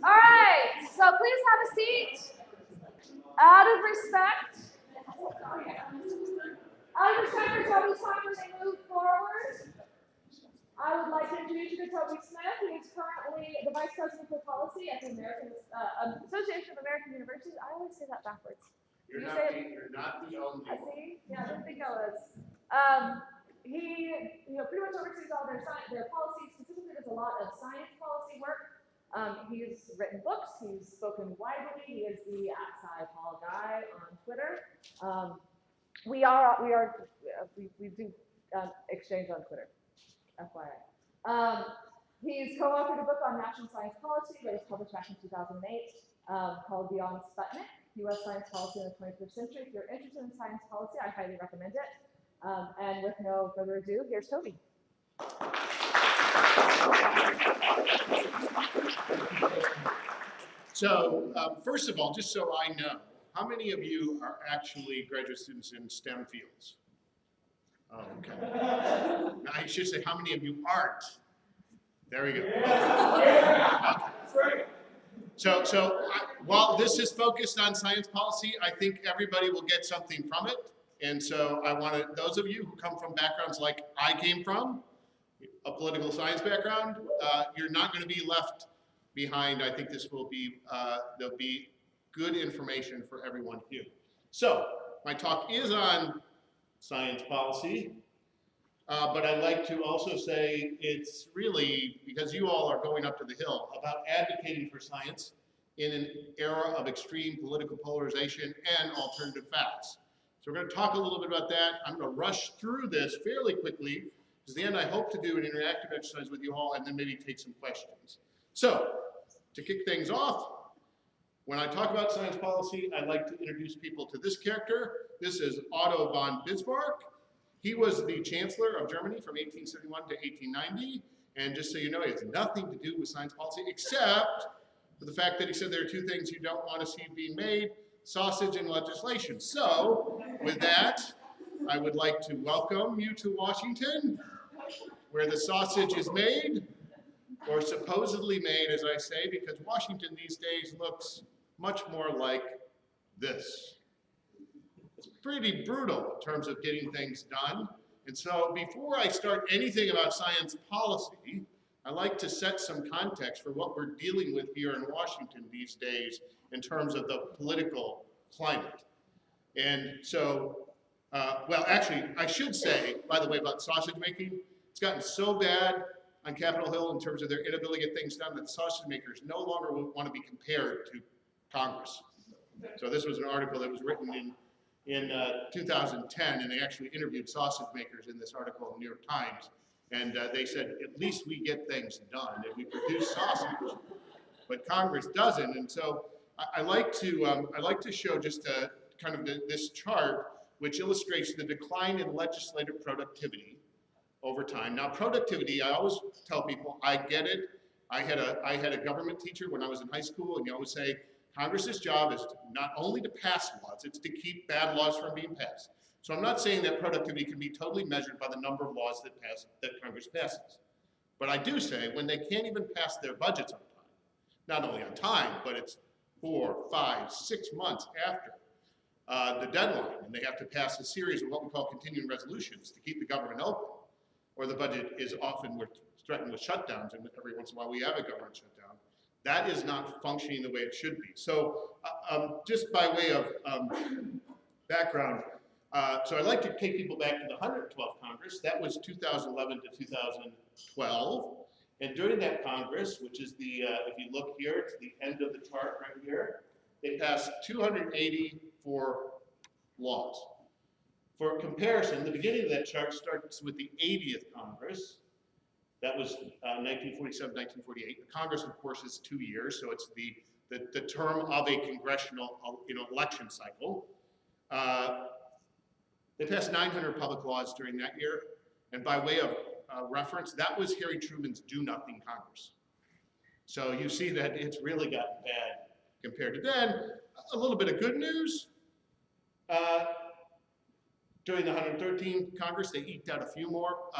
All right, so please have a seat. Out of respect for Toby's time as they move forward, I would like to introduce you to Toby Smith, who is currently the Vice President for Policy at the Association of American Universities. I always say that backwards. You're not the only one. See? Yeah, I didn't think I was. He, pretty much oversees all their policies. Specifically, does a lot of science policy work. He's written books. He's spoken widely. He is the @SciPol guy on Twitter. We do exchange on Twitter, FYI. He's co-authored a book on national science policy that was published back in 2008 called Beyond Sputnik, U.S. Science Policy in the 21st Century. If you're interested in science policy, I highly recommend it. And with no further ado, here's Toby. So, first of all, just so I know, how many of you are actually graduate students in STEM fields? Oh, okay. Now, I should say, how many of you aren't? There we go. Okay. So while this is focused on science policy, I think everybody will get something from it. And so I want to, those of you who come from backgrounds like I came from, a political science background, you're not going to be left behind. I think this will be, there'll be good information for everyone here. So my talk is on science policy, but I'd like to also say it's really, because you all are going up to the hill, about advocating for science in an era of extreme political polarization and alternative facts. So we're going to talk a little bit about that. I'm going to rush through this fairly quickly, because at the end I hope to do an interactive exercise with you all and then maybe take some questions. So, to kick things off, when I talk about science policy, I'd like to introduce people to this character. This is Otto von Bismarck. He was the Chancellor of Germany from 1871 to 1890, and just so you know, he has nothing to do with science policy, except for the fact that he said there are two things you don't want to see being made: sausage and legislation. So, with that, I would like to welcome you to Washington, where the sausage is made, or supposedly made, as I say, because Washington these days looks much more like this. It's pretty brutal in terms of getting things done. And so before I start anything about science policy, I like to set some context for what we're dealing with here in Washington these days in terms of the political climate. And so, well, actually, I should say, by the way, about sausage making, it's gotten so bad on Capitol Hill in terms of their inability to get things done that sausage makers no longer want to be compared to Congress. So this was an article that was written in 2010, and they actually interviewed sausage makers in this article in the New York Times. And they said, at least we get things done and we produce sausage, but Congress doesn't. And so I like to show just kind of this chart, which illustrates the decline in legislative productivity over time. Now, productivity, I always tell people, I get it. I had a government teacher when I was in high school, and you always say, Congress's job is not only to pass laws, it's to keep bad laws from being passed. So I'm not saying that productivity can be totally measured by the number of laws that Congress passes. But I do say when they can't even pass their budgets on time, not only on time, but it's 4, 5, 6 months after the deadline, and they have to pass a series of what we call continuing resolutions to keep the government open, or the budget is often threatened with shutdowns, and every once in a while we have a government shutdown. That is not functioning the way it should be. So just by way of background, so I'd like to take people back to the 112th Congress. That was 2011 to 2012. And during that Congress, which is the, if you look here, it's the end of the chart right here, they passed 284 laws. For comparison, the beginning of that chart starts with the 80th Congress. That was 1947, 1948. The Congress, of course, is 2 years, so it's the term of a congressional election cycle. They passed 900 public laws during that year, and by way of reference, that was Harry Truman's do-nothing Congress. So you see that it's really gotten bad compared to then. A little bit of good news. During the 113th Congress, they eked out a few more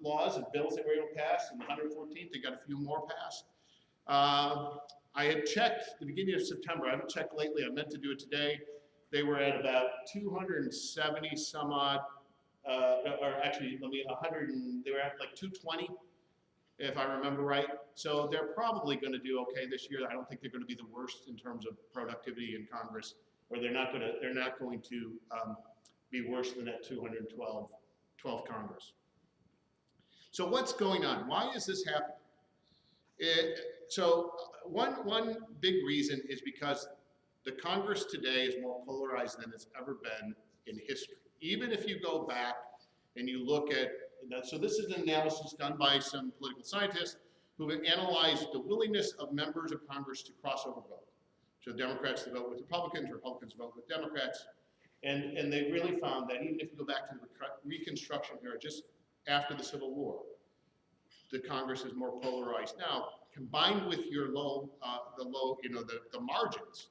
laws and bills they were able to pass. In the 114th, they got a few more passed. I had checked the beginning of September. I haven't checked lately. I meant to do it today. They were at about 270 some odd, or actually, 100, and they were at like 220, if I remember right. So they're probably going to do okay this year. I don't think they're going to be the worst in terms of productivity in Congress, or they're not going to be worse than that 212 Congress. So what's going on? Why is this happening? So one big reason is because the Congress today is more polarized than it's ever been in history. Even if you go back and you look at, so this is an analysis done by some political scientists who have analyzed the willingness of members of Congress to crossover vote. So Democrats to vote with Republicans, Republicans vote with Democrats. And they really found that even if you go back to the Reconstruction era, just after the Civil War, the Congress is more polarized now, combined with your the margins,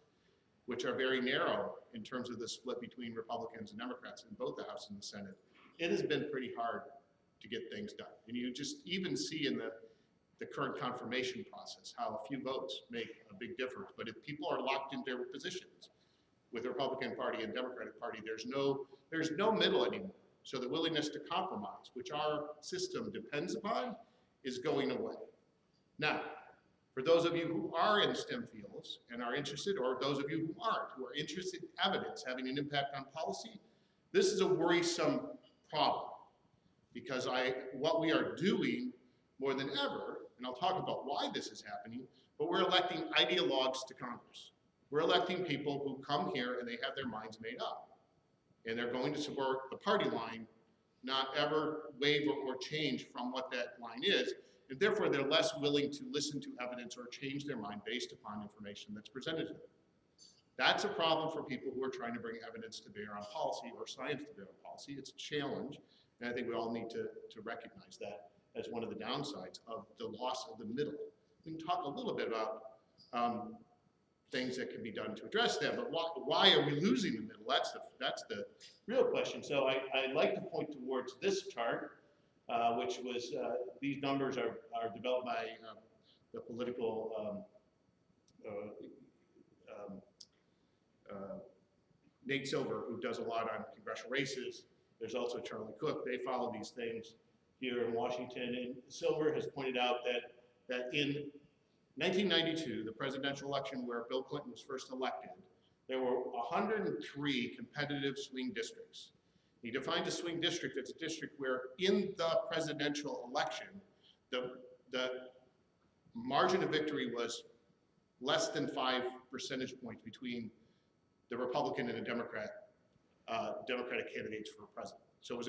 which are very narrow in terms of the split between Republicans and Democrats in both the House and the Senate. It has been pretty hard to get things done. And you just even see in the current confirmation process how a few votes make a big difference. But if people are locked in their positions with the Republican Party and Democratic Party, there's no middle anymore. So the willingness to compromise, which our system depends upon, is going away. Now, for those of you who are in STEM fields and are interested, or those of you who aren't, who are interested in evidence having an impact on policy, this is a worrisome problem, because what we are doing more than ever, and I'll talk about why this is happening, but we're electing ideologues to Congress. We're electing people who come here and they have their minds made up, and they're going to support the party line, not ever waver or change from what that line is, and therefore they're less willing to listen to evidence or change their mind based upon information that's presented to them. That's a problem for people who are trying to bring evidence to bear on policy or science to bear on policy. It's a challenge, and I think we all need to recognize that as one of the downsides of the loss of the middle. We can talk a little bit about things that can be done to address that, but why are we losing the middle? That's the real question. So I'd like to point towards this chart, which was, these numbers are developed by the political Nate Silver, who does a lot on congressional races. There's also Charlie Cook. They follow these things here in Washington. And Silver has pointed out that in 1992, the presidential election where Bill Clinton was first elected, there were 103 competitive swing districts. He defined a swing district as a district where in the presidential election, the margin of victory was less than 5 percentage points between the Republican and the Democratic candidates for president. So it was